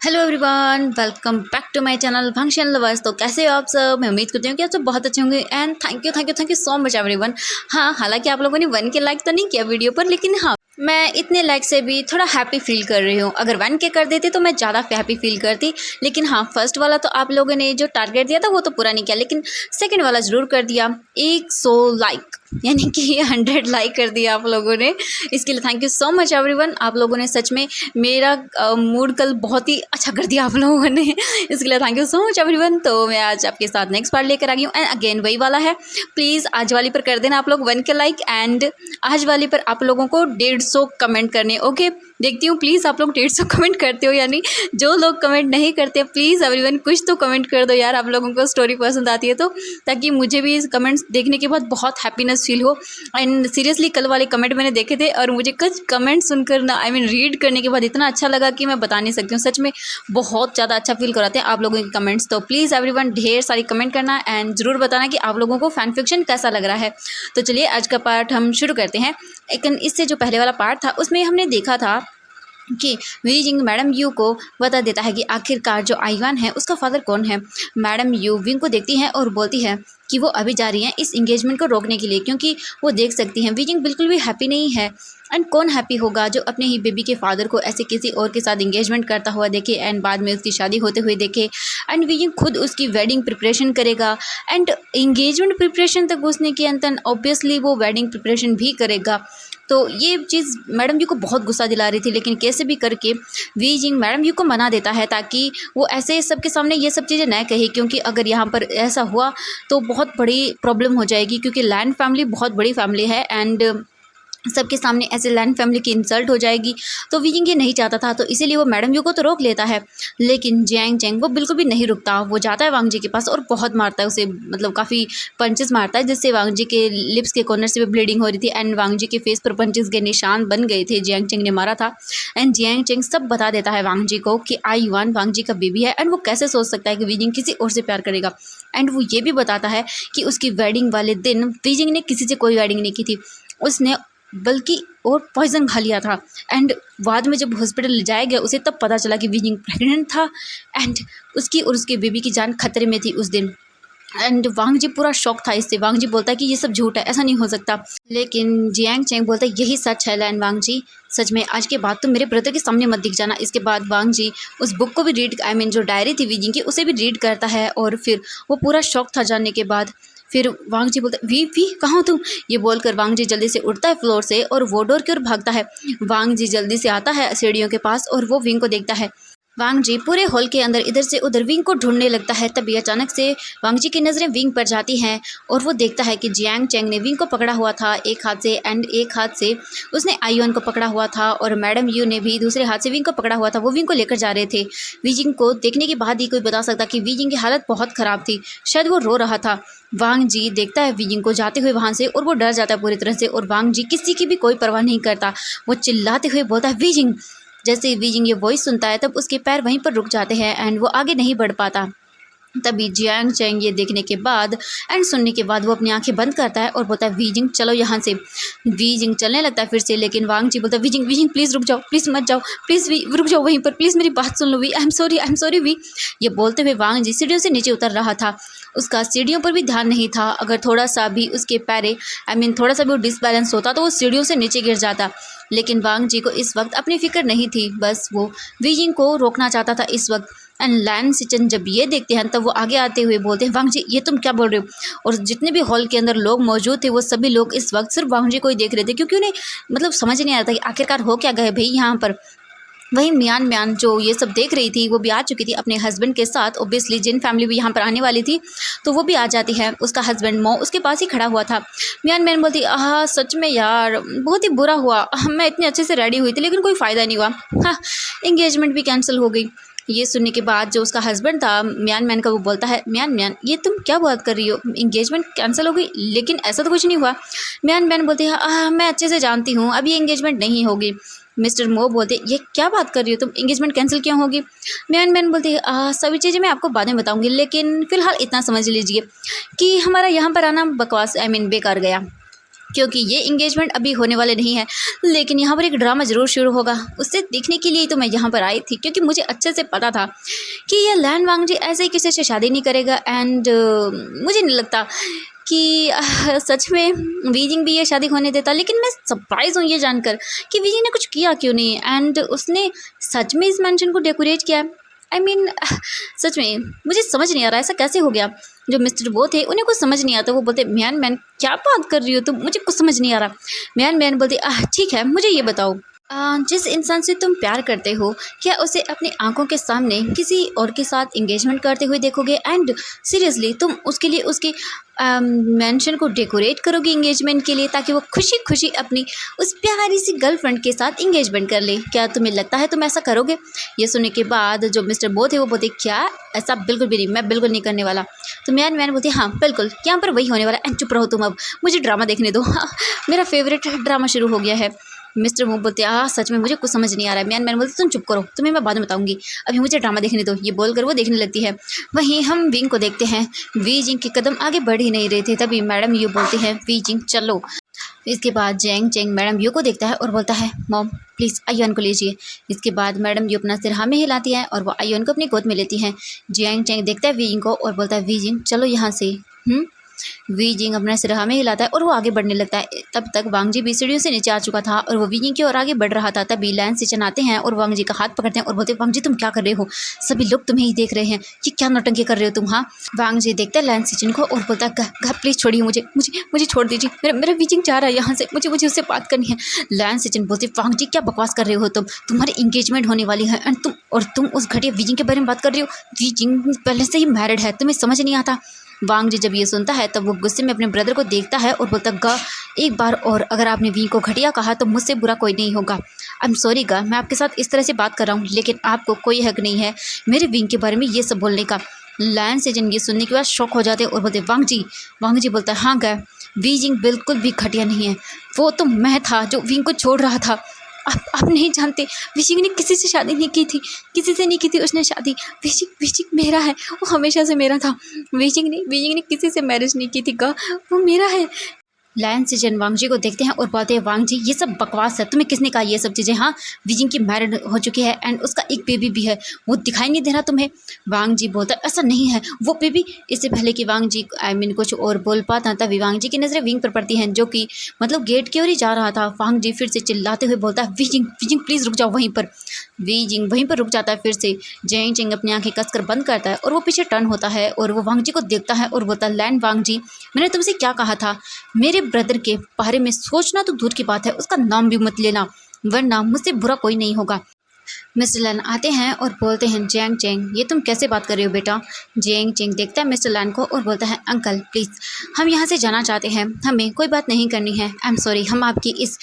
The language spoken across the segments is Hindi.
Hello everyone, welcome back to my channel function lovers. तो कैसे हो आप सब? मैं उम्मीद करती हूँ कि आप सब बहुत अच्छे होंगे and thank you so much everyone. हाँ, हालांकि आप लोगों ने 1 के लाइक तो नहीं किया वीडियो पर, लेकिन हाँ, मैं इतने लाइक से भी थोड़ा हैप्पी फील कर रही हूँ। अगर 1 के कर देती तो मैं ज़्यादा हैप्पी फील करती। लेकिन हाँ, फर्स्ट वाला तो आप लोगों ने जो टारगेट दिया था वो तो पूरा नहीं किया, लेकिन सेकंड वाला ज़रूर कर दिया। 100 लाइक यानी कि 100 लाइक कर दिया आप लोगों ने। इसके लिए thank you so much everyone. आप लोगों ने सच में मेरा मूड कल बहुत ही अच्छा कर दिया आप लोगों ने। इसके लिए thank you so much everyone. तो मैं आज आपके साथ नेक्स्ट पार्ट लेकर आ गई हूँ एंड अगेन वही वाला है। प्लीज़ आज वाली पर कर देना आप लोग 1 के लाइक एंड आज वाली पर आप लोगों को 150 कमेंट करने। ओके, देखती हूँ प्लीज़ आप लोग 150 कमेंट करते हो या नहीं। जो लोग कमेंट नहीं करते प्लीज़ एवरीवन कुछ तो कमेंट कर दो यार, आप लोगों को स्टोरी पसंद आती है तो, ताकि मुझे भी इस कमेंट्स देखने के बाद बहुत हैप्पीनेस फील हो। एंड सीरियसली कल वाले कमेंट मैंने देखे थे और मुझे कुछ कमेंट सुनकर ना रीड करने के बाद इतना अच्छा लगा कि मैं बता नहीं सकती हूँ। सच में बहुत ज़्यादा अच्छा फील कराते हैं आप लोगों के कमेंट्स। तो प्लीज़ एवरीवन ढेर सारी कमेंट करना एंड ज़रूर बताना कि आप लोगों को फैन फिक्शन कैसा लग रहा है। तो चलिए आज का पार्ट हम शुरू करते हैं। लेकिन इससे जो पहले वाला पार्ट था उसमें हमने देखा था कि वी जिंग मैडम यू को बता देता है कि आखिरकार जो आईवान है उसका फादर कौन है। मैडम यू विंग को देखती हैं और बोलती है कि वो अभी जा रही हैं इस इंगेजमेंट को रोकने के लिए, क्योंकि वो देख सकती हैं वी जिंग बिल्कुल भी हैप्पी नहीं है। एंड कौन हैप्पी होगा जो अपने ही बेबी के फादर को ऐसे किसी और के साथ इंगेजमेंट करता हुआ देखे एंड बाद में उसकी शादी होते हुए देखे। एंड वी जिंग खुद उसकी वेडिंग प्रिपरेशन करेगा एंड इंगेजमेंट प्रिपरेशन तक उसने किया एंड ऑब्वियसली वो वेडिंग प्रिपरेशन भी करेगा। तो ये चीज़ मैडम यू को बहुत गुस्सा दिला रही थी, लेकिन कैसे भी करके वी जिंग मैडम यू को मना देता है ताकि वो ऐसे सबके सामने ये सब चीज़ें न कहे, क्योंकि अगर यहाँ पर ऐसा हुआ तो बहुत बड़ी प्रॉब्लम हो जाएगी, क्योंकि लैंड फैमिली बहुत बड़ी फैमिली है एंड सबके सामने ऐसे लैंड फैमिली की इंसल्ट हो जाएगी। तो विजिंग ये नहीं चाहता था, तो इसीलिए वो मैडम यू को तो रोक लेता है। लेकिन जियांग चेंग वो बिल्कुल भी नहीं रुकता, वो जाता है वांग जी के पास और बहुत मारता है उसे, मतलब काफ़ी पंचेस मारता है जिससे वांग जी के लिप्स के कॉर्नर से भी ब्लीडिंग हो रही थी एंड वांग जी के फेस पर पंचेस के निशान बन गए थे, जियांग चेंग ने मारा था। एंड जियांग चेंग सब बता देता है वांग जी को कि आई वन वांग जी का बेबी है एंड वो कैसे सोच सकता है कि विजिंग किसी और से प्यार करेगा। एंड वो ये भी बताता है कि उसकी वेडिंग वाले दिन विजिंग ने किसी से कोई वेडिंग नहीं की थी, उसने बल्कि और पॉइजन खा लिया था। एंड बाद में जब हॉस्पिटल ले जाया गया उसे तब पता चला कि विजिंग प्रेग्नेंट था एंड उसकी और उसके बेबी की जान खतरे में थी उस दिन। एंड वांग जी पूरा शॉक था इससे। वांग जी बोलता है कि ये सब झूठ है, ऐसा नहीं हो सकता। लेकिन जियांग चेंग बोलता है यही सच है लैन वांग जी, सच में आज के बाद तुम मेरे ब्रदर के सामने मत दिख जाना। इसके बाद वांग जी उस बुक को भी रीड जो डायरी थी विजिंग की उसे भी रीड करता है और फिर वो पूरा शॉक था जानने के बाद। फिर वांग जी बोलता है वी कहाँ हो तुम? ये बोलकर वांग जी जल्दी से उठता है फ्लोर से और वो डोर की ओर भागता है। वांग जी जल्दी से आता है सीढ़ियों के पास और वो विंग को देखता है। वांग जी पूरे हॉल के अंदर इधर से उधर विंग को ढूंढने लगता है। तभी अचानक से वांग जी की नज़रें विंग पर जाती हैं और वो देखता है कि जियांग चेंग ने विंग को पकड़ा हुआ था एक हाथ से एंड एक हाथ से उसने आईवन को पकड़ा हुआ था और मैडम यू ने भी दूसरे हाथ से विंग को पकड़ा हुआ था। वो विंग को लेकर जा रहे थे। विजिंग को देखने के बाद ही कोई बता सकता कि विजिंग की हालत बहुत ख़राब थी, शायद वो रो रहा था। वांग जी देखता है विजिंग को जाते हुए वहाँ से और वो डर जाता है पूरी तरह से और वांग जी किसी की भी कोई परवाह नहीं करता। वो चिल्लाते हुए बोलता है विजिंग। जैसे ही विजिंग ये वॉइस सुनता है तब उसके पैर वहीं पर रुक जाते हैं एंड वो आगे नहीं बढ़ पाता। तभी जियांग चेंग ये देखने के बाद एंड सुनने के बाद वो अपनी आंखें बंद करता है और बोलता है वीजिंग चलो यहाँ से। वीजिंग चलने लगता है फिर से, लेकिन वांग जी बोलता है वीजिंग वीजिंग प्लीज़ रुक जाओ, प्लीज़ मत जाओ, प्लीज़ वी रुक जाओ वहीं पर, प्लीज़ मेरी बात सुन लो Wei, I am sorry Wei. ये बोलते हुए वांग जी सीढ़ियों से नीचे उतर रहा था। उसका सीढ़ियों पर भी ध्यान नहीं था। अगर थोड़ा सा भी उसके पैरे थोड़ा सा भी वो डिसबैलेंस होता तो वो सीढ़ियों से नीचे गिर जाता। लेकिन वांग जी को इस वक्त अपनी फिक्र नहीं थी, बस वो वीजिंग को रोकना चाहता था इस वक्त। एंड लैन सिचन जब ये देखते हैं तब वो आगे आते हुए बोलते हैं वांग जी ये तुम क्या बोल रहे हो? और जितने भी हॉल के अंदर लोग मौजूद थे वो सभी लोग इस वक्त सिर्फ वांग जी को ही देख रहे थे, क्योंकि उन्हें समझ नहीं आ रहा था कि आखिरकार हो क्या गए भाई यहाँ पर। वहीं म्यान म्यान जो ये सब देख रही थी वो भी आ चुकी थी अपने हस्बैंड के साथ। ओब्वियसली जिन फैमिली भी यहाँ पर आने वाली थी तो वो भी आ जाती है। उसका हस्बैंड मो उसके पास ही खड़ा हुआ था। म्यान म्यान बोलती हाँ सच में यार बहुत ही बुरा हुआ, मैं इतने अच्छे से रेडी हुई थी लेकिन कोई फ़ायदा नहीं हुआ, हाँ इंगेजमेंट भी कैंसिल हो गई। ये सुनने के बाद जो उसका हस्बैंड था म्यान म्यान का वो बोलता है म्यान म्यान ये तुम क्या बात कर रही हो, इंगेजमेंट कैंसिल हो गई लेकिन ऐसा तो कुछ नहीं हुआ। म्यान म्यान बोलती है मैं अच्छे से जानती हूँ अब ये इंगेजमेंट नहीं होगी। मिस्टर मो बोलते ये क्या बात कर रही हो तुम, इंगेजमेंट कैंसिल क्यों होगी? म्यान म्यान बोलती है सभी चीज़ें मैं आपको बाद में बताऊंगी, लेकिन फ़िलहाल इतना समझ लीजिए कि हमारा यहाँ पर आना बकवास बेकार गया, क्योंकि ये इंगेजमेंट अभी होने वाले नहीं है, लेकिन यहाँ पर एक ड्रामा ज़रूर शुरू होगा। उससे देखने के लिए तो मैं यहाँ पर आई थी, क्योंकि मुझे अच्छे से पता था कि ये लैन वांगजी ऐसे ही किसी से शादी नहीं करेगा। एंड मुझे नहीं लगता कि सच में वीजिंग भी ये शादी होने देता। लेकिन मैं सरप्राइज़ हूँ ये जानकर कि वीजिंग ने कुछ किया क्यों नहीं, एंड उसने सच में इस मैंशन को डेकोरेट किया है। आई मीन सच में मुझे समझ नहीं आ रहा ऐसा कैसे हो गया। जो मिस्टर वो थे उन्हें कुछ समझ नहीं आता। वो बोलते मैन मैन क्या बात कर रही हो तुम, मुझे कुछ समझ नहीं आ रहा। मैन मैन बोलती ठीक है मुझे ये बताओ, जिस इंसान से तुम प्यार करते हो क्या उसे अपनी आंखों के सामने किसी और के साथ इंगेजमेंट करते हुए देखोगे? एंड सीरियसली तुम उसके लिए उसकी मेंशन को डेकोरेट करोगे इंगेजमेंट के लिए, ताकि वो खुशी खुशी अपनी उस प्यारी सी गर्लफ्रेंड के साथ इंगेजमेंट कर ले? क्या तुम्हें लगता है तुम ऐसा करोगे? ये सुनने के बाद जो मिस्टर बो थे वो बोलते क्या ऐसा बिल्कुल भी नहीं, मैं बिल्कुल नहीं करने वाला। तो मैन बोलती हाँ बिल्कुल यहाँ पर वही होने वाला है। चुप रहो तुम, अब मुझे ड्रामा देखने दो। हाँ मेरा फेवरेट ड्रामा शुरू हो गया है। मिस्टर वो बोलते सच में मुझे कुछ समझ नहीं आ रहा है। मैन बोलते तुम चुप करो, तुम्हें मैं बाद में बताऊंगी, अभी मुझे ड्रामा देखने दो। ये बोलकर वो देखने लगती है। वहीं हम विंग को देखते हैं। वीजिंग के कदम आगे बढ़ ही नहीं रहे थे, तभी मैडम यू बोलती है वीजिंग चलो। इसके बाद जैंग चेंग मैडम यू को देखता है और बोलता है मॉम प्लीज़ आयुन को लीजिए। इसके बाद मैडम यू अपना सिर हाँ में हिलाती है और वो आयुन को अपनी गोद में लेती हैं। जैंग चेंग देखता है वीजिंग को और बोलता है वीजिंग चलो यहाँ से। वीजिंग अपना सिर हाँ में हिलाता है और वो आगे बढ़ने लगता है। तब तक वांगजी भी सीढ़ियों से नीचे आ चुका था और वो वीजिंग की ओर आगे बढ़ रहा था। तभी लैन सिचन आते हैं और वांगजी का हाथ पकड़ते हैं और बोलते हैं वांगजी तुम क्या कर रहे हो, सभी लोग तुम्हें ही देख रहे हैं, ये क्या नौटंकी कर रहे हो तुम। हाँ वांगजी देखते हैं लैन सिचन को और बोलता है प्लीज़ छोड़िए मुझे मुझे मुझे छोड़ दीजिए, मेरा वीजिंग जा रहा है यहाँ से, मुझे उससे बात करनी है। लैन सिचन बोलते वांगजी क्या बकवास कर रहे हो तुम, तुम्हारी इंगेजमेंट होने वाली है एंड तुम उस घटिया वीजिंग के बारे में बात कर रही हो। वीजिंग पहले से ही मैरिड है, तुम्हें समझ नहीं आता। वांगजी जब ये सुनता है तब वो गुस्से में अपने ब्रदर को देखता है और बोलता गा एक बार और अगर आपने वी को घटिया कहा तो मुझसे बुरा कोई नहीं होगा। आई एम सॉरी गा, मैं आपके साथ इस तरह से बात कर रहा हूँ, लेकिन आपको कोई हक नहीं है मेरे विंग के बारे में ये सब बोलने का। लैन सिचन ये सुनने के बाद शौक हो जाते और बोलते वांगजी बोलता है हाँ गा, वीजिंग बिल्कुल भी घटिया नहीं है, वो तो मैं था जो विंग को छोड़ रहा था। आप नहीं जानते, वीजिंग ने किसी से शादी नहीं की थी, किसी से नहीं की थी उसने शादी। वीजिंग मेरा है, वो हमेशा से मेरा था। वीजिंग ने किसी से मैरिज नहीं की थी गा, वो मेरा है। लैन सिचन वांगजी को देखते हैं और बोलते हैं वांगजी ये सब बकवास है, तुम्हें किसने कहा ये सब चीज़ें। हाँ वीजिंग की मैरिड हो चुकी है एंड उसका एक बेबी भी है, वो दिखाई नहीं दे रहा तुम्हें। वांगजी बोलता है ऐसा नहीं है वो बेबी। इससे पहले कि वांगजी कुछ और बोल पाता तभी वांगजी की नज़रें विंग पर पड़ती हैं, जो कि मतलब गेट की ओर ही जा रहा था। वांगजी फिर से चिल्लाते हुए बोलता है वीजिंग प्लीज़ रुक जाओ वहीं पर। वीजिंग वहीं पर रुक जाता है। फिर से जैंग चेंग अपनी आंखें कसकर बंद करता है और वो पीछे टर्न होता है और वो वांगजी को देखता है और बोलता है लैन वांगजी मैंने तुमसे क्या कहा था, मेरे ब्रदर के बारे में सोचना तो दूर की बात है, उसका नाम भी मत लेना वरना मुझसे बुरा कोई नहीं होगा। मिस्टर लैन आते हैं और बोलते हैं जैंग चेंग ये तुम कैसे बात कर रहे हो बेटा। जैंग चेंग देखता है मिस्टर लैन को और बोलता है अंकल प्लीज़ हम यहाँ से जाना चाहते हैं, हमें कोई बात नहीं करनी है। आई एम सॉरी हम आपकी इस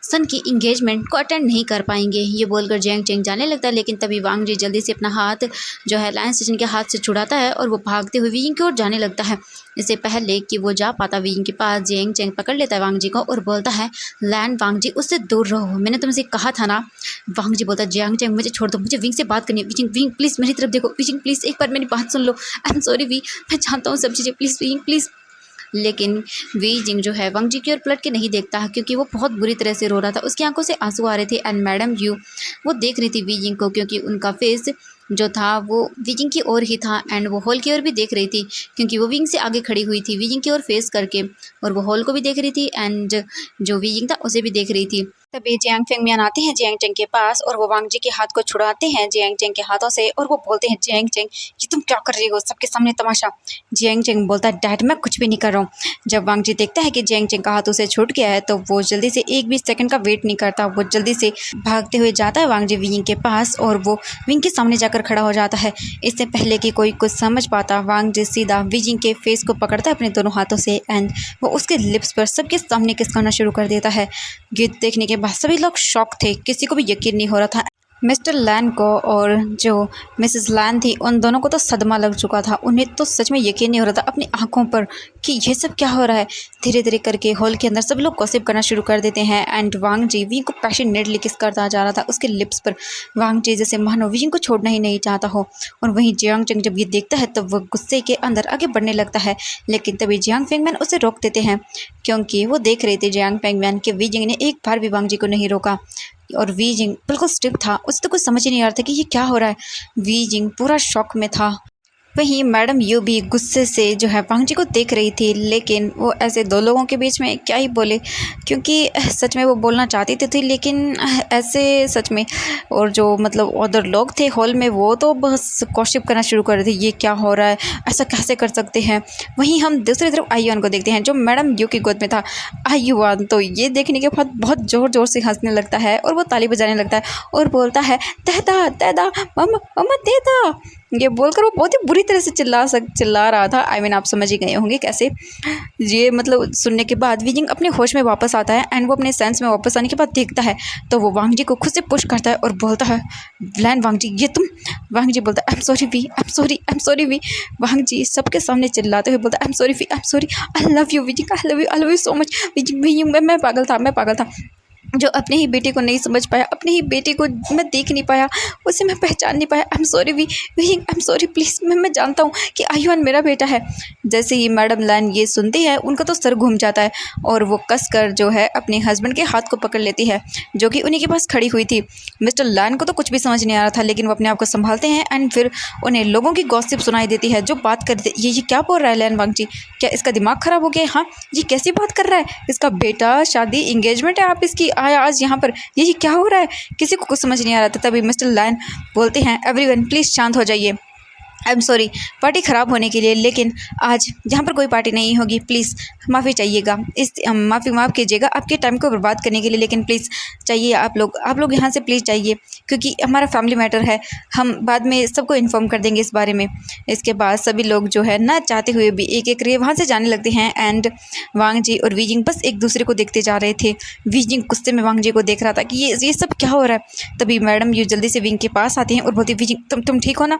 सन की इंगेजमेंट को अटेंड नहीं कर पाएंगे। ये बोलकर जैंग चेंग जाने लगता है, लेकिन तभी वांगजी जल्दी से अपना हाथ जो है लैन सिचन के हाथ से छुड़ाता है और वो भागते हुए वीजिंग की ओर जाने लगता है। इससे पहले कि वो जा पाता वीजिंग के पास जैंग चेंग पकड़ लेता है वांगजी को और बोलता है लैन वांगजी उससे दूर रहो, मैंने तुमसे कहा था ना। वांगजी बोलता है जैंग चेंग मुझे छोड़ दो, मुझे विंग से बात करनी है। विंग प्लीज़ मेरी तरफ देखो, विंग प्लीज़ एक बार मेरी बात सुन लो। आई एम सॉरी वी, मैं जानता हूँ सब चीज़ें, प्लीज़ विंग प्लीज़। लेकिन वीजिंग जो है वांगजी की ओर पलट के नहीं देखता है, क्योंकि वो बहुत बुरी तरह से रो रहा था, उसकी आंखों से आंसू आ रहे थे। एंड मैडम यू वो देख रही थी वीजिंग को, क्योंकि उनका फेस जो था वो वीजिंग की ओर ही था एंड वो हॉल की ओर भी देख रही थी, क्योंकि वो विंग से आगे खड़ी हुई थी वीजिंग की ओर फेस करके, और वो हॉल को भी देख रही थी एंड जो वीजिंग था उसे भी देख रही थी। तभी जियांग फेंगमियान आते हैं जियांग चेंग के पास और वो वांगजी के हाथ को छुड़ाते हैं जियांग चेंग के हाथों से और वो बोलते हैं जियांग चेंग ये तुम क्या कर रही हो सबके सामने तमाशा। जियांग चेंग बोलता है डैड मैं कुछ भी नहीं कर रहा हूँ। जब वांगजी देखता है कि जियांग चेंग का हाथ उसे छूट गया है तो वो जल्दी से एक भी सेकंड का वेट नहीं करता, वो जल्दी से भागते हुए जाता है वांगजी विंग के पास और वो विंग के सामने जाकर खड़ा हो जाता है। इससे पहले कि कोई कुछ समझ पाता वांगजी सीधा विंग के फेस को पकड़ता है अपने दोनों हाथों से एंड वो उसके लिप्स पर सबके सामने किस करना शुरू कर देता है। ये देखने के बाद सभी लोग शॉक थे, किसी को भी यकीन नहीं हो रहा था। मिस्टर लैन को और जो मिसेस लैन थी उन दोनों को तो सदमा लग चुका था। उन्हें तो सच में यकीन नहीं हो रहा था अपनी आंखों पर कि ये सब क्या हो रहा है। धीरे धीरे करके हॉल के अंदर सब लोग गॉसिप करना शुरू कर देते हैं एंड वांग जी वी को पैशनेटली किस करता जा रहा था उसके लिप्स पर। वांग जी जैसे मानो विजिंग को छोड़ना ही नहीं चाहता हो। और वहीं जियांग चंग जब ये देखता है तो वह गुस्से के अंदर आगे बढ़ने लगता है, लेकिन तभी जियांग फेंगमैन उसे रोक देते हैं क्योंकि वो देख रहे थे जियांग फेंगमैन कि विजिंग ने एक बार भी वांग जी को नहीं रोका। और वी जिंग बिल्कुल स्टिफ था, उसे तो कुछ समझ ही नहीं आ रहा था कि ये क्या हो रहा है। वी जिंग पूरा शॉक में था। वहीं मैडम यू भी गुस्से से जो है वांग जी को देख रही थी, लेकिन वो ऐसे दो लोगों के बीच में क्या ही बोले, क्योंकि सच में वो बोलना चाहती थी लेकिन ऐसे सच में। और जो मतलब अदर लोग थे हॉल में वो तो बस गॉसिप करना शुरू कर रहे थे, ये क्या हो रहा है, ऐसा कैसे कर सकते हैं। वहीं हम दूसरी तरफ आयुआन को देखते हैं जो मैडम यू की गोद में था। आयुआन तो ये देखने के बाद बहुत ज़ोर ज़ोर से हंसने लगता है और वो ताली बजाने लगता है और बोलता है तहदा तहदा मम्मा मम्मा तहदा। ये बोलकर वो बहुत ही बुरी तरह से चिल्ला रहा था। आई मीन आप समझ ही गए होंगे कैसे। ये मतलब सुनने के बाद विजिंग अपने होश में वापस आता है एंड वो अपने सेंस में वापस आने के बाद देखता है तो वो वांग जी को खुद से पुश करता है और बोलता है लैन वांग जी ये तुम। वांग जी बोलता है I am sorry Wei, I am sorry, I am sorry Wei. Wangji सबके सामने चिल्लाते हुए बोलता है I am sorry Wei, I am sorry, I love you Wei Ying, I love you, I love you so much Wei Ying. मैं पागल था, मैं पागल था जो अपने ही बेटे को नहीं समझ पाया, अपने ही बेटे को मैं देख नहीं पाया, उसे मैं पहचान नहीं पाया। I am sorry Wei, I am sorry please. मैं जानता हूँ कि आयुआन मेरा बेटा है। जैसे ही मैडम लैन ये सुनती है उनका तो सर घूम जाता है और वो कस कर जो है अपने हस्बैंड के हाथ को पकड़ लेती है जो कि उन्हीं के पास खड़ी हुई थी। मिस्टर लैन को तो कुछ भी समझ नहीं आ रहा था, लेकिन वो अपने आप को संभालते हैं एंड फिर उन्हें लोगों की गॉसिप सुनाई देती है जो बात करते ये क्या बोल रहा है लैन वांग जी, क्या इसका दिमाग ख़राब हो गया। हाँ ये कैसी बात कर रहा है, इसका बेटा शादी इंगेजमेंट है, आप इसकी आया आज यहाँ पर, ये क्या हो रहा है। किसी को कुछ समझ नहीं आ रहा था। तभी मिस्टर लैन बोलते हैं एवरीवन प्लीज़ शांत हो जाइए, आई एम सॉरी पार्टी ख़राब होने के लिए, लेकिन आज यहाँ पर कोई पार्टी नहीं होगी, प्लीज़ माफ़ी चाहिएगा, इस माफ़ कीजिएगा आपके टाइम को बर्बाद करने के लिए, लेकिन प्लीज़ चाहिए आप लोग यहाँ से प्लीज़ चाहिए क्योंकि हमारा फैमिली मैटर है, हम बाद में सबको इन्फॉर्म कर देंगे इस बारे में। इसके बाद सभी लोग जो है ना चाहते हुए भी एक एक करके वहाँ से जाने लगते हैं एंड वांग जी और वीजिंग बस एक दूसरे को देखते जा रहे थे। वीजिंग गुस्से में वांग जी को देख रहा था कि ये सब क्या हो रहा है। तभी मैडम यू जल्दी से विंग के पास आती हैं और बोलती वीजिंग तुम ठीक हो ना।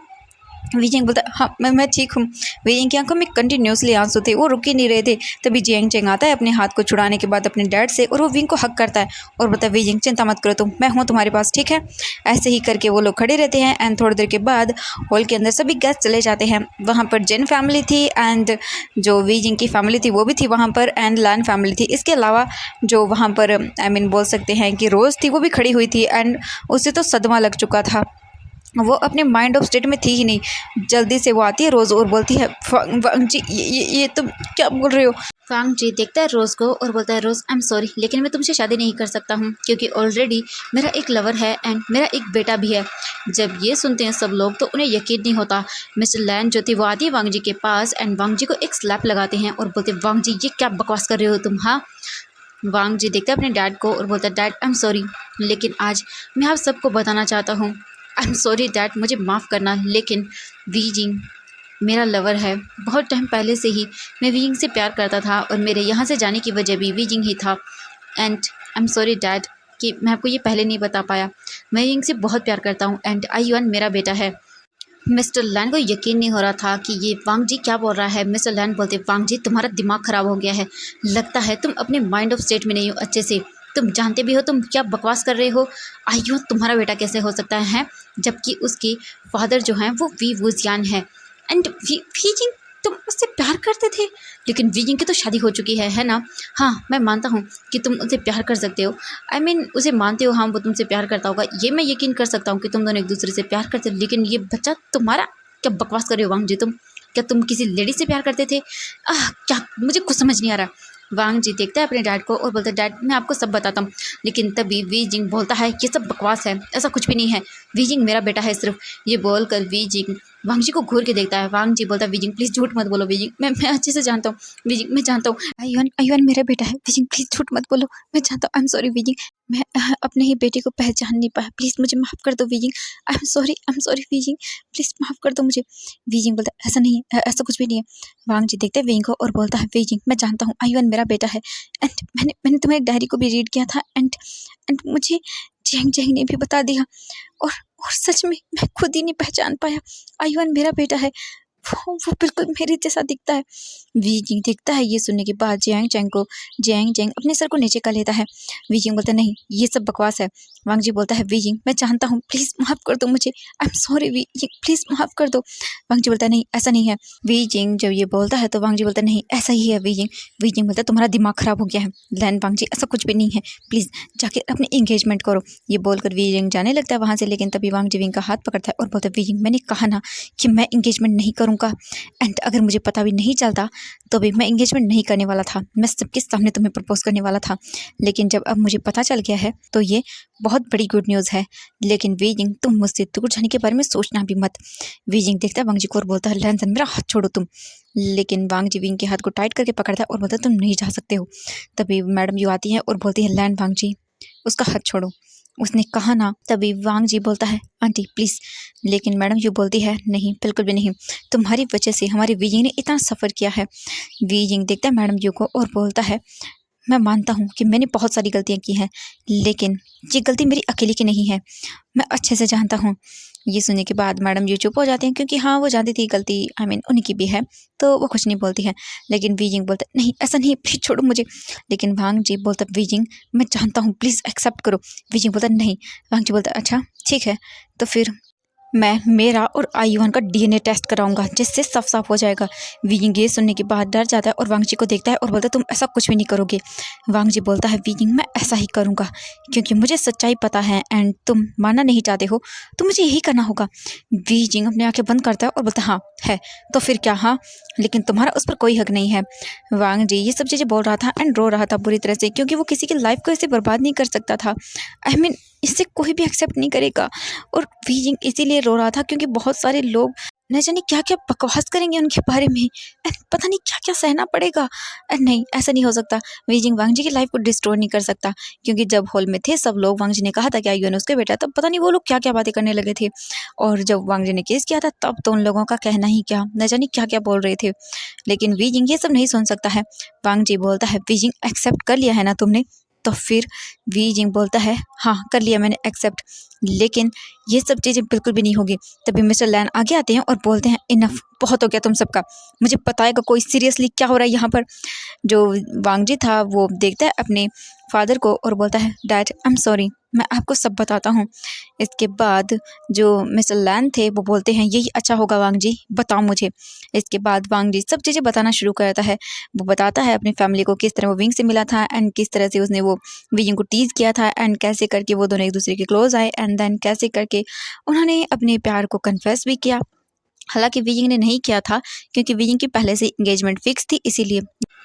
विजिंग बोलता हाँ मैं ठीक हूँ। विजिंग की आंखों में कंटिन्यूसली आंसू थे, वो रुक ही नहीं रहे थे। तभी जियांग चेंग आता है अपने हाथ को छुड़ाने के बाद अपने डैड से और वो विंग को हक करता है और बोलता है विजिंग चिंता मत करो तुम, मैं हूँ तुम्हारे पास, ठीक है। ऐसे ही करके वो लोग खड़े रहते हैं एंड थोड़ी देर के बाद हॉल के अंदर सभी गेस्ट चले जाते हैं। वहाँ पर जेन फैमिली थी एंड जो विजिंग की फैमिली थी वो भी थी वहाँ पर एंड लैन फैमिली थी। इसके अलावा जो वहाँ पर आई मीन बोल सकते हैं कि रोज़ थी वो भी खड़ी हुई थी एंड उसे तो सदमा लग चुका था, वो अपने माइंड ऑफ स्टेट में थी ही नहीं। जल्दी से वो आती है रोज़ और बोलती है वांग जी ये तुम क्या बोल रहे हो। वांग जी देखता है रोज़ को और बोलता है रोज़ आई एम सॉरी लेकिन मैं तुमसे शादी नहीं कर सकता हूँ क्योंकि ऑलरेडी मेरा एक लवर है एंड मेरा एक बेटा भी है। जब ये सुनते हैं सब लोग तो उन्हें यकीन नहीं होता। मिस्टर लैन जो थी वो आती है वांग जी के पास एंड वांग जी को एक स्लैप लगाते हैं और बोलते वांग जी ये क्या बकवास कर रहे हो तुम। हाँ वांग जी देखते हैं अपने डैड को और बोलता है डैड आई एम सॉरी लेकिन आज मैं आप सबको बताना चाहता हूँ। आई एम सॉरी डैड मुझे माफ़ करना, लेकिन वीजिंग मेरा लवर है। बहुत टाइम पहले से ही मैं वीजिंग से प्यार करता था और मेरे यहाँ से जाने की वजह भी वीजिंग ही था and I am sorry dad कि मैं आपको ये पहले नहीं बता पाया। मैं वीजिंग से बहुत प्यार करता हूँ एंड आयुआन मेरा बेटा है। मिस्टर लैन को यकीन नहीं हो रहा था कि ये वांग जी क्या बोल रहा है। मिस्टर लैन बोलते वांग जी तुम्हारा दिमाग ख़राब हो गया है, लगता है तुम अपने माइंड ऑफ स्टेट में नहीं हो अच्छे से, तुम जानते भी हो तुम क्या बकवास कर रहे हो। आयुआन तुम्हारा बेटा कैसे हो सकता है जबकि उसके फादर जो हैं वो वी वुजियान है एंड वीजिंग तुम उससे प्यार करते थे, लेकिन वीजिंग की तो शादी हो चुकी है ना। हाँ मैं मानता हूँ कि तुम उसे प्यार कर सकते हो, आई मीन उसे मानते हो, हाँ वो तुमसे प्यार करता होगा, ये मैं यकीन कर सकता हूँ कि तुम दोनों एक दूसरे से प्यार करते हो, लेकिन ये बच्चा तुम्हारा क्या बकवास कर रहे हो वांग जी तुम, क्या तुम किसी लेडी से प्यार करते थे। क्या मुझे कुछ समझ नहीं आ रहा। वांग जी देखता है अपने डैड को और बोलता है डैड मैं आपको सब बताता हूँ, लेकिन तभी वीजिंग बोलता है ये सब बकवास है, ऐसा कुछ भी नहीं है, वीजिंग मेरा बेटा है सिर्फ। ये बोलकर वीजिंग वांग जी को घूर के देखता है। वांग जी बोलता है वीजिंग प्लीज़ झूठ मत बोलो वीजिंग, मैं अच्छे से जानता हूँ वीजिंग, मैं जानता हूँ आयुआन मेरा बेटा है। वीजिंग प्लीज़ झूठ मत बोलो, मैं जानता हूँ। आई एम सॉरी वीजिंग, मैं अपने ही बेटे को पहचान नहीं पाया, प्लीज़ मुझे माफ़ कर दो wheezing. I am sorry wheezing, please माफ़ कर दो मुझे। वीजिंग बोलता है ऐसा नहीं है, ऐसा कुछ भी नहीं है। वांग जी देखते हैं वीजिंग को और बोलता है वीजिंग मैं जानता हूँ आयुआन मेरा बेटा है एंड मैंने तुम्हारी डायरी को भी रीड किया था एंड मुझे जैंग जैंग ने भी बता दिया। और सच में मैं खुद ही नहीं पहचान पाया, आयुआन मेरा बेटा है। वो बिल्कुल मेरे जैसा दिखता है। वी जिंग देखता है ये सुनने के बाद जैंग जैंग अपने सर को नीचे कर लेता है। वी जिंग बोलता है नहीं ये सब बकवास है। वांग जी बोलता है वी जिंग मैं जानता हूँ, प्लीज़ माफ़ कर दो मुझे, I am sorry Wei Jing, please माफ़ कर दो। वांग जी बोलता है नहीं ऐसा नहीं है। वी जिंग जब ये बोलता है तो वांग जी बोलता है नहीं ऐसा ही है वी जिंग। वी जिंग बोलता है तुम्हारा दिमाग ख़राब हो गया है। लैन वांग जी ऐसा कुछ भी नहीं है, प्लीज़ जाके अपनी एंगेजमेंट करो। ये बोलकर वी जिंग जाने लगता है वहाँ से, लेकिन तभी वांग जी विंग का हाथ पकड़ता है और बोलता है वी जिंग मैंने कहा ना कि मैं एंगेजमेंट नहीं करूँगा, एंड अगर मुझे पता भी नहीं चलता तो भी मैं एंगेजमेंट नहीं करने वाला था। मैं सबके सामने तुम्हें प्रपोज करने वाला था, लेकिन जब अब मुझे पता चल गया है तो ये बहुत बड़ी गुड न्यूज़ है। लेकिन वी जिंग तुम मुझसे दूर जाने के बारे में सोचना भी मत। वी जिंग देखता है वांग जी को और बोलता है लैन मेरा हाथ छोड़ो तुम। लेकिन वांग जी विंग के हाथ को टाइट करके पकड़ता है और बोलता है तुम नहीं जा सकते हो। तभी मैडम यू आती है और बोलती है लैन वांग जी उसका हाथ छोड़ो, उसने कहा ना। तभी वांग जी बोलता है आंटी प्लीज़, लेकिन मैडम यू बोलती है नहीं बिल्कुल भी नहीं, तुम्हारी वजह से हमारी वी जिंग ने इतना सफ़र किया है। वी जिंग देखता है मैडम यू को और बोलता है मैं मानता हूँ कि मैंने बहुत सारी गलतियाँ की हैं, लेकिन ये गलती मेरी अकेले की नहीं है, मैं अच्छे से जानता हूँ। ये सुनने के बाद मैडम यू चुप हो जाते हैं, क्योंकि हाँ वो जानती थी गलती उन्हीं की भी है, तो वो कुछ नहीं बोलती है। लेकिन वी जिंग बोलता नहीं ऐसा नहीं, प्लीज़ छोड़ो मुझे। लेकिन वांग जी बोलता वी जिंग मैं जानता हूँ, प्लीज़ एक्सेप्ट करो। वी जिंग बोलता नहीं। वांग जी बोलता अच्छा ठीक है, तो फिर मैं मेरा और आयुआन का डीएनए टेस्ट कराऊंगा, जिससे साफ साफ हो जाएगा। विंग ये सुनने के बाद डर जाता है और वांग जी को देखता है और बोलता है तुम ऐसा कुछ भी नहीं करोगे। वांग जी बोलता है विंग मैं ऐसा ही करूंगा, क्योंकि मुझे सच्चाई पता है एंड तुम मानना नहीं चाहते हो, तो मुझे यही करना होगा। विंग अपनी आंखें बंद करता है और बोलता है हाँ है तो फिर क्या, हाँ लेकिन तुम्हारा उस पर कोई हक नहीं है। वांग जी ये सब चीज़ें बोल रहा था एंड रो रहा था बुरी तरह से, क्योंकि वो किसी की लाइफ को ऐसे बर्बाद नहीं कर सकता था। इससे कोई भी एक्सेप्ट नहीं करेगा। और वी जिंग इसीलिए रो रहा था क्योंकि बहुत सारे लोग न जाने क्या क्या बकवास करेंगे उनके बारे में, एंड पता नहीं क्या क्या सहना पड़ेगा। एंड नहीं ऐसा नहीं हो सकता, वी जिंग वांग जी की लाइफ को डिस्ट्रॉय नहीं कर सकता। क्योंकि जब हॉल में थे सब लोग, वांग जी ने कहा था कि आयुआन उसके बेटा, तब पता नहीं वो लोग क्या क्या बातें करने लगे थे। और जब वांग जी ने केस किया था तब तो उन लोगों का कहना ही क्या, न जाने क्या क्या बोल रहे थे। लेकिन वी जिंग ये सब नहीं सुन सकता है। वांग जी बोलता है वी जिंग एक्सेप्ट कर लिया है ना तुमने, तो फिर वी जिंग बोलता है हाँ कर लिया मैंने एक्सेप्ट, लेकिन ये सब चीज़ें बिल्कुल भी नहीं होगी। तभी मिस्टर लैन आगे आते हैं और बोलते हैं इनफ, बहुत हो गया तुम सबका, मुझे बताएगा कोई सीरियसली क्या हो रहा है यहाँ पर। जो वांग जी था वो देखता है अपने फादर को और बोलता है डैड आई एम सॉरी, मैं आपको सब बताता हूँ। इसके बाद जो मिस्टर लैन थे वो बोलते हैं यही अच्छा होगा वांग जी, बताओ मुझे। इसके बाद वांग जी सब चीज़ें बताना शुरू करता है। वो बताता है अपनी फैमिली को किस तरह वो विंग से मिला था एंड किस तरह से उसने वो विंग को टीज़ किया था एंड कैसे करके वो दोनों एक दूसरे के क्लोज आए एंड देन कैसे करके उन्होंने अपने प्यार को कन्फेस भी किया। हालांकि विंग ने नहीं किया था, क्योंकि विंग की पहले से इंगेजमेंट फिक्स थी, इसीलिए।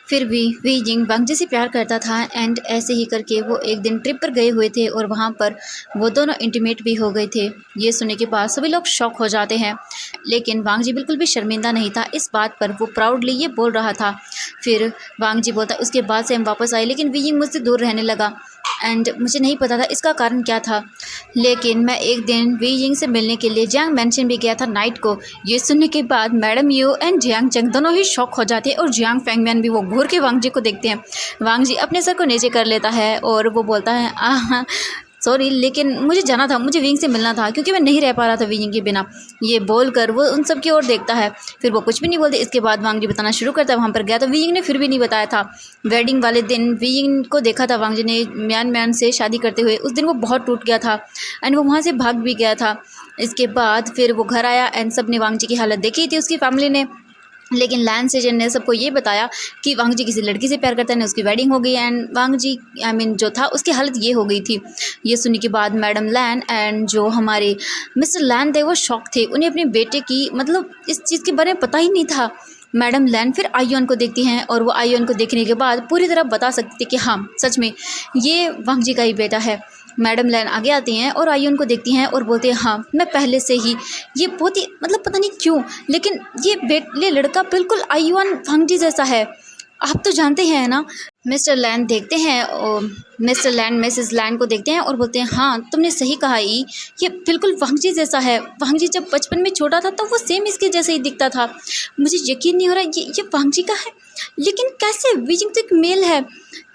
फिर भी वी जिंग वांग जी से प्यार करता था एंड ऐसे ही करके वो एक दिन ट्रिप पर गए हुए थे और वहाँ पर वो दोनों इंटीमेट भी हो गए थे। ये सुनने के बाद सभी लोग शॉक हो जाते हैं, लेकिन वांग जी बिल्कुल भी शर्मिंदा नहीं था इस बात पर, वो प्राउडली ये बोल रहा था। फिर वांग जी बोलता उसके बाद से हम वापस आए, लेकिन वी जिंग मुझसे दूर रहने लगा एंड मुझे नहीं पता था इसका कारण क्या था। लेकिन मैं एक दिन वी जिंग से मिलने के लिए जियांग मैंशन भी गया था नाइट को। ये सुनने के बाद मैडम यू एंड जियांग चंग दोनों ही शॉक हो जाते हैं और जियांग फेंगमैन भी वो घूर के वांग जी को देखते हैं। वांग जी अपने सर को नीचे कर लेता है और वो बोलता है सॉरी, लेकिन मुझे जाना था, मुझे विंग से मिलना था, क्योंकि मैं नहीं रह पा रहा था विंग के बिना। ये बोलकर वो उन सब की ओर देखता है, फिर वो कुछ भी नहीं बोलते। इसके बाद वांग जी बताना शुरू करता है वहाँ पर गया तो विंग ने फिर भी नहीं बताया था। वेडिंग वाले दिन विंग को देखा था वांग जी ने म्यान से शादी करते हुए, उस दिन वो बहुत टूट गया था एंड वो वहाँ से भाग भी गया था। इसके बाद फिर वो घर आया एंड सब ने वांग जी की हालत देखी थी उसकी फैमिली ने, लेकिन लैन सेजन ने सबको ये बताया कि वांग जी किसी लड़की से प्यार करता है, उसकी वेडिंग हो गई एंड वांग जी जो था उसकी हालत ये हो गई थी। ये सुनने के बाद मैडम लैन एंड जो हमारे मिस्टर लैन थे वो शॉक थे, उन्हें अपने बेटे की इस चीज़ के बारे में पता ही नहीं था। मैडम लैन फिर आयुआन को देखती हैं और वो आयुआन को देखने के बाद पूरी तरह बता सकती थी कि हाँ सच में ये वांग जी का ही बेटा है। मैडम लैन आगे आती हैं और आयुआन को देखती हैं और बोलते हैं हाँ मैं पहले से ही ये बहुत ही पता नहीं क्यों, लेकिन ये लड़का बिल्कुल आयुआन वांग जी जैसा है। आप तो जानते हैं ना मिस्टर लैन देखते हैं और मिस्टर लैन मिसेस लैन को देखते हैं और बोलते हैं हाँ तुमने सही कहा ई, ये बिल्कुल वांगजी जैसा है। वांगजी जब बचपन में छोटा था तो वो सेम इसके जैसे ही दिखता था। मुझे यकीन नहीं हो रहा ये वांगजी का है, लेकिन कैसे? वीजिंग तो एक मेल है।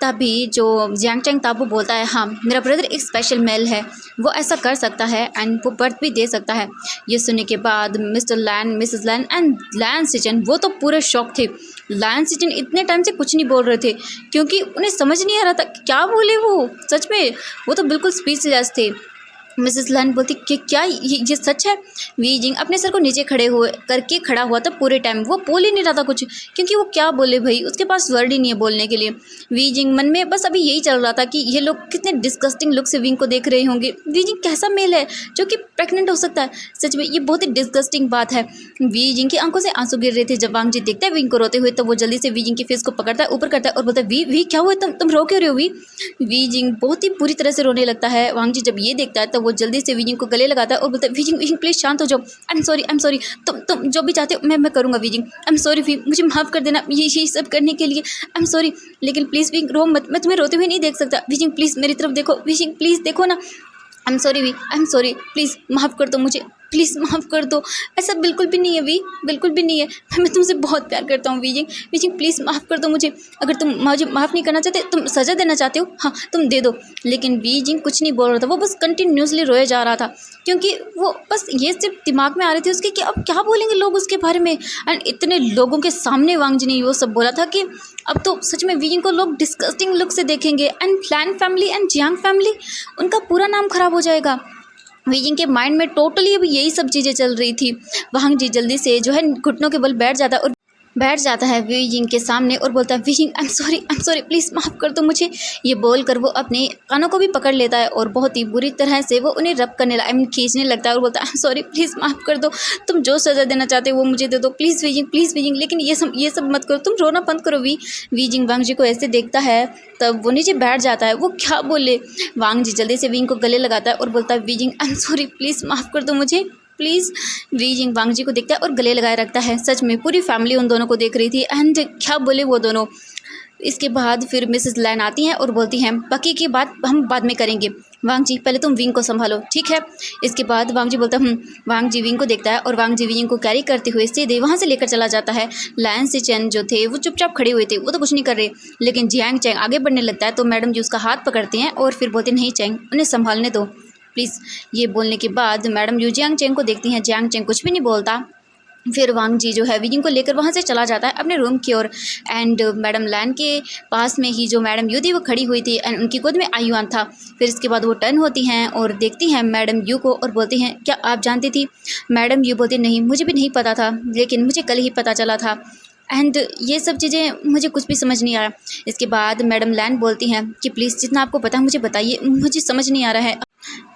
तभी जो जियांग चैंग ताबू बोलता है हाँ मेरा ब्रदर एक स्पेशल मेल है, वो ऐसा कर सकता है एंड वो बर्थ भी दे सकता है। ये सुनने के बाद Mr Lan Mrs Lan and Lan Xichen वो तो पूरे शॉक थे। लैन सिचन इतने टाइम से कुछ नहीं बोल रहे थे क्योंकि उन्हें समझ नहीं आ रहा था कि क्या बोले वो। सच में वो तो बिल्कुल स्पीचलेस थे। मिसेस लैन बोलती कि क्या ये सच है? वी जिंग अपने सर को नीचे खड़ा हुआ था पूरे टाइम। वो बोल ही नहीं रहा था कुछ क्योंकि वो क्या बोले भाई, उसके पास वर्ड ही नहीं है बोलने के लिए। वी जिंग मन में बस अभी यही चल रहा था कि ये लोग कितने डिस्गस्टिंग लुक से विंग को देख रहे होंगे। वी जिंग कैसा मेल है जो कि प्रेग्नेंट हो सकता है? सच में ये बहुत ही डिस्गस्टिंग बात है। वी जिंग की आंखों से आंसू गिर रहे थे जब वांग जी देखता है विंग को रोते हुए, तो वो जल्दी से वी जिंग की फेस को पकड़ता है, ऊपर करता है और बोलता है वी क्या हुआ, तुम रो क्यों रहे हो वी? वी जिंग बहुत ही बुरी तरह से रोने लगता है। वांग जी जब ये देखता है तो वो जल्दी से वीजिंग को गले लगाता है और बोलता है वीजिंग प्लीज़ शांत हो जाओ। आई एम सॉरी तुम जो भी चाहते हो मैं करूँगा Wei Jing. I am sorry Wei, मुझे माफ़ कर देना ये सब करने के लिए। आई एम सॉरी, लेकिन प्लीज़ वी रो मत, मैं तुम्हें रोते हुए नहीं देख सकता। वीजिंग प्लीज़ मेरी तरफ देखो, वीजिंग प्लीज़ देखो ना। I am sorry Wei, I am sorry, please माफ़ कर दो मुझे, प्लीज़ माफ़ कर दो। ऐसा बिल्कुल भी नहीं है वी, बिल्कुल भी नहीं है। मैं तुमसे बहुत प्यार करता हूँ वीजिंग प्लीज़ माफ़ कर दो मुझे। अगर तुम मुझे माफ़ नहीं करना चाहते, तुम सज़ा देना चाहते हो, हाँ तुम दे दो। लेकिन वीजिंग कुछ नहीं बोल रहा था, वो बस कंटिन्यूसली रोया जा रहा था क्योंकि वो बस ये सिर्फ दिमाग में आ रही थी उसके कि अब क्या बोलेंगे लोग उसके बारे में। एंड इतने लोगों के सामने वांग जी ने वो सब बोला था कि अब तो सच में वीजिंग को लोग डिस्गस्टिंग लुक से देखेंगे and Lan family and Jiang family, उनका पूरा नाम खराब हो जाएगा। वीजिंग के माइंड में टोटली अभी यही सब चीज़ें चल रही थी। वांग जी जल्दी से जो है घुटनों के बल बैठ जाता है वीजिंग के सामने और बोलता है wheezing I am sorry please माफ़ कर दो मुझे। ये बोलकर वो अपने कानों को भी पकड़ लेता है और बहुत ही बुरी तरह से वो उन्हें रब करने खींचने लगता है और बोलता है आई एम सॉरी प्लीज़ माफ़ कर दो, तुम जो सज़ा देना चाहते हो वो मुझे दे दो प्लीज़ वीजिंग, लेकिन ये सब मत करो, तुम रोना बंद करो वीजिंग वांग जी को ऐसे देखता है तब वो नीचे बैठ जाता है। वो क्या बोले? वांग जी जल्दी से विंग को गले लगाता है और बोलता है wheezing I am sorry please माफ़ कर दो मुझे प्लीज़। वीजिंग वांग जी को देखता है और गले लगाए रखता है। सच में पूरी फैमिली उन दोनों को देख रही थी एंड क्या बोले वो दोनों। इसके बाद फिर मिसेस लैन आती हैं और बोलती हैं बाकी की बात हम बाद में करेंगे, वांग जी पहले तुम विंग को संभालो, ठीक है? इसके बाद वांग जी बोलता वांग जी विंग को देखता है और वांग जी विंग को कैरी करते हुए सीधे वहाँ से लेकर चला जाता है। लैन से चैन जो थे वो चुपचाप खड़े हुए थे, वो तो कुछ नहीं कर रहे, लेकिन जियांग चैंग आगे बढ़ने लगता है तो मैडम जी उसका हाथ पकड़ते हैं और फिर बोलते नहीं चैंग उन्हें संभालने दो प्लीज़। ये बोलने के बाद मैडम यू जियांग चैंग को देखती हैं। जियांग चैंग कुछ भी नहीं बोलता। फिर वांग जी जो है विजिंग को लेकर वहाँ से चला जाता है अपने रूम की ओर एंड मैडम लैन के पास में ही जो मैडम यू थी वो खड़ी हुई थी एंड उनकी गोद में आयुआन था। फिर इसके बाद वो टर्न होती हैं और देखती हैं मैडम यू को और बोलती हैं क्या आप जानती थी? मैडम यू बोलती नहीं मुझे भी नहीं पता था, लेकिन मुझे कल ही पता चला था एंड ये सब चीज़ें मुझे कुछ भी समझ नहीं आ रहा। इसके बाद मैडम लैन बोलती हैं कि प्लीज़ जितना आपको पता है मुझे बताइए, मुझे समझ नहीं आ रहा है।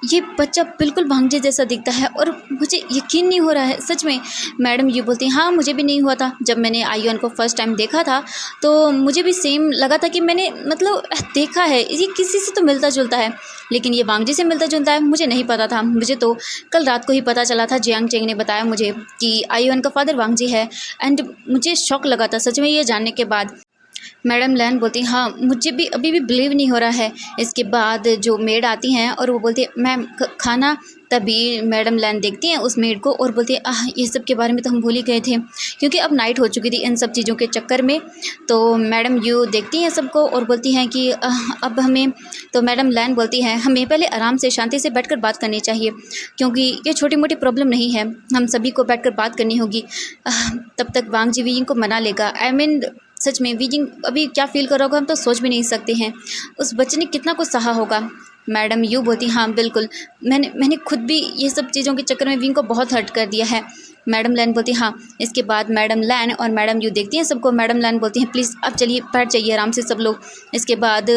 ये बच्चा बिल्कुल भांजे जैसा दिखता है और मुझे यकीन नहीं हो रहा है सच में। मैडम ये बोलती हैं हाँ मुझे भी नहीं हुआ था, जब मैंने आयुआन को फर्स्ट टाइम देखा था तो मुझे भी सेम लगा था कि मैंने मतलब देखा है, ये किसी से तो मिलता जुलता है, लेकिन ये वांगजी से मिलता जुलता है मुझे नहीं पता था। मुझे तो कल रात को ही पता चला था, जियांग चेंग ने बताया मुझे कि आयुआन का फादर वांगजी है एंड मुझे शौक लगा था सच में ये जानने के बाद। मैडम लैन बोलती हाँ मुझे भी अभी भी बिलीव नहीं हो रहा है। इसके बाद जो मेड आती हैं और वो बोलती है मैम खाना। तभी मैडम लैन देखती हैं उस मेड को और बोलती है ये सब के बारे में तो हम भूल ही गए थे क्योंकि अब नाइट हो चुकी थी इन सब चीज़ों के चक्कर में। तो मैडम यू देखती हैं सबको और बोलती हैं कि अब हमें, तो मैडम लैन बोलती है हमें पहले आराम से शांति से बैठकर बात करनी चाहिए क्योंकि ये छोटी मोटी प्रॉब्लम नहीं है, हम सभी को बैठकर बात करनी होगी। तब तक वांग जी वीजिंग को मना लेगा। आई मीन सच में वीजिंग अभी क्या फील कर रहा होगा हम तो सोच भी नहीं सकते हैं, उस बच्चे ने कितना कुछ सहा होगा। मैडम यू बोलती हाँ बिल्कुल, मैंने खुद भी ये सब चीज़ों के चक्कर में विंग को बहुत हर्ट कर दिया है। मैडम लैन बोलती हाँ। इसके बाद मैडम लैन और मैडम यू देखती हैं सबको। मैडम लैन बोलती हैं प्लीज़ अब चलिए बैठ जाइए आराम से सब लोग। इसके बाद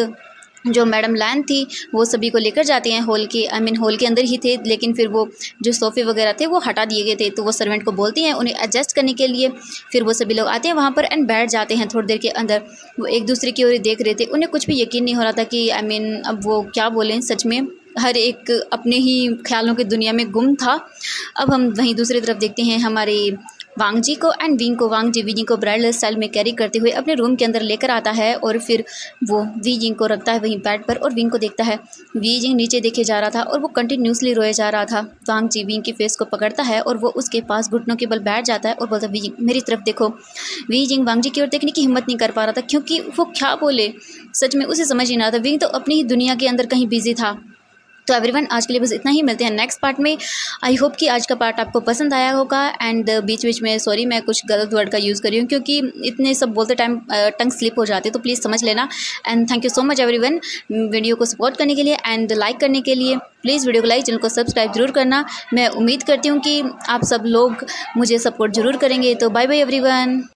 जो मैडम लैन थी वो सभी को लेकर जाती हैं हॉल के, हॉल के अंदर ही थे, लेकिन फिर वो जो सोफ़े वगैरह थे वो हटा दिए गए थे, तो वो सर्वेंट को बोलती हैं उन्हें एडजस्ट करने के लिए। फिर वो सभी लोग आते हैं वहाँ पर एंड बैठ जाते हैं। थोड़ी देर के अंदर वो एक दूसरे की ओर देख रहे थे, उन्हें कुछ भी यकीन नहीं हो रहा था कि अब वो क्या बोलें। सच में हर एक अपने ही ख्यालों की दुनिया में गुम था। अब हम वहीं दूसरी तरफ देखते हैं हमारे वांग जी को एंड विंग को। वांग जी वी जिंग को ब्राइडल स्टाइल में कैरी करते हुए अपने रूम के अंदर लेकर आता है और फिर वो वी जिंग को रखता है वहीं बेड पर और विंग को देखता है। वी जिंग नीचे देखे जा रहा था और वो कंटिन्यूसली रोए जा रहा था। वांग जी विंग की फेस को पकड़ता है और वो उसके पास घुटनों के बल बैठ जाता है और बोलता है वी जिंग मेरी तरफ देखो। वी जिंग वांग जी की ओर देखने की हिम्मत नहीं कर पा रहा था क्योंकि वो क्या बोले, सच में उसे समझ ही नहीं आता। विंग तो अपनी ही दुनिया के अंदर कहीं बिजी था। तो एवरीवन आज के लिए बस इतना ही, मिलते हैं नेक्स्ट पार्ट में। आई होप कि आज का पार्ट आपको पसंद आया होगा एंड बीच बीच में सॉरी मैं कुछ गलत वर्ड का यूज़ कर रही हूँ क्योंकि इतने सब बोलते टाइम टंग स्लिप हो जाती है, तो प्लीज़ समझ लेना। And thank you so much everyone video को सपोर्ट करने के लिए एंड लाइक करने के लिए। प्लीज़ वीडियो को लाइक, चैनल को सब्सक्राइब जरूर करना। मैं उम्मीद करती हूँ कि आप सब लोग मुझे सपोर्ट जरूर करेंगे। तो बाय बाय एवरीवन।